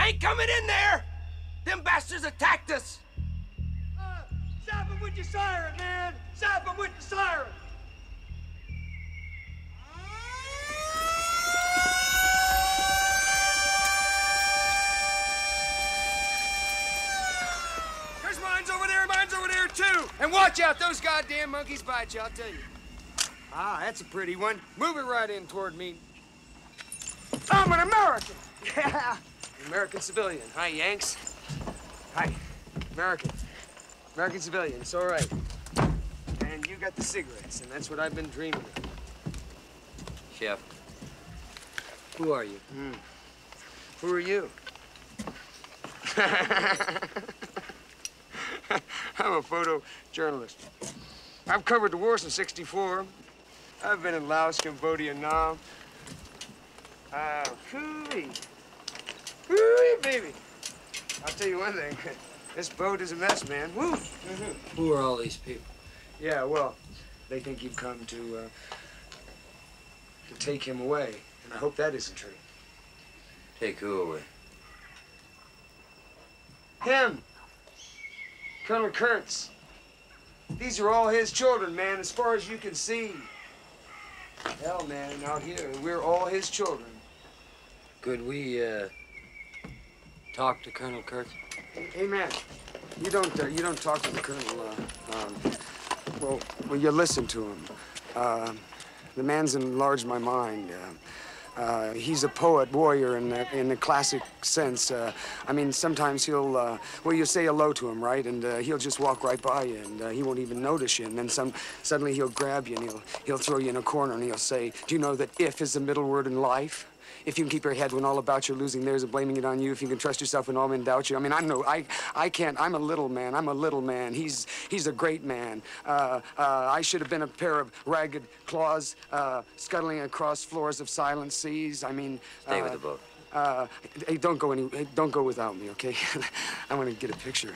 ain't coming in there! Them bastards attacked us! Zap him with your siren, man! Zap him with the siren! There's mine's over there too! And watch out, those goddamn monkeys bite you, I'll tell you. Ah, that's a pretty one. Move it right in toward me. I'm an American! Yeah! American civilian. Hi, Yanks. Hi. American. American civilian, it's all right. And you got the cigarettes, and that's what I've been dreaming of. Chef. Who are you? Who are you? I'm a photojournalist. I've covered the war since '64. I've been in Laos, Cambodia, Nam. Hooey. Hooey, baby. I'll tell you one thing. This boat is a mess, man. Woo! Who are all these people? Yeah, well, they think you've come to take him away. And I hope that isn't true. Take who away? Him. Colonel Kurtz. These are all his children, man, as far as you can see. Hell, man, out here, we're all his children. Could we, talk to Colonel Kurtz? Hey, man, you don't talk to the Colonel, well, you listen to him. The man's enlarged my mind. He's a poet, warrior in the classic sense. I mean, sometimes he'll, well, you say hello to him, right? And he'll just walk right by you, and he won't even notice you. And then suddenly he'll grab you, and he'll throw you in a corner, and he'll say, do you know that if is the middle word in life? If you can keep your head when all about you're losing theirs and blaming it on you, if you can trust yourself when all men doubt you. I mean, I can't. I'm a little man. I'm a little man. He's a great man. I should have been a pair of ragged claws scuttling across floors of silent seas. I mean... Stay with the boat. Hey, don't go without me, okay? I want to get a picture.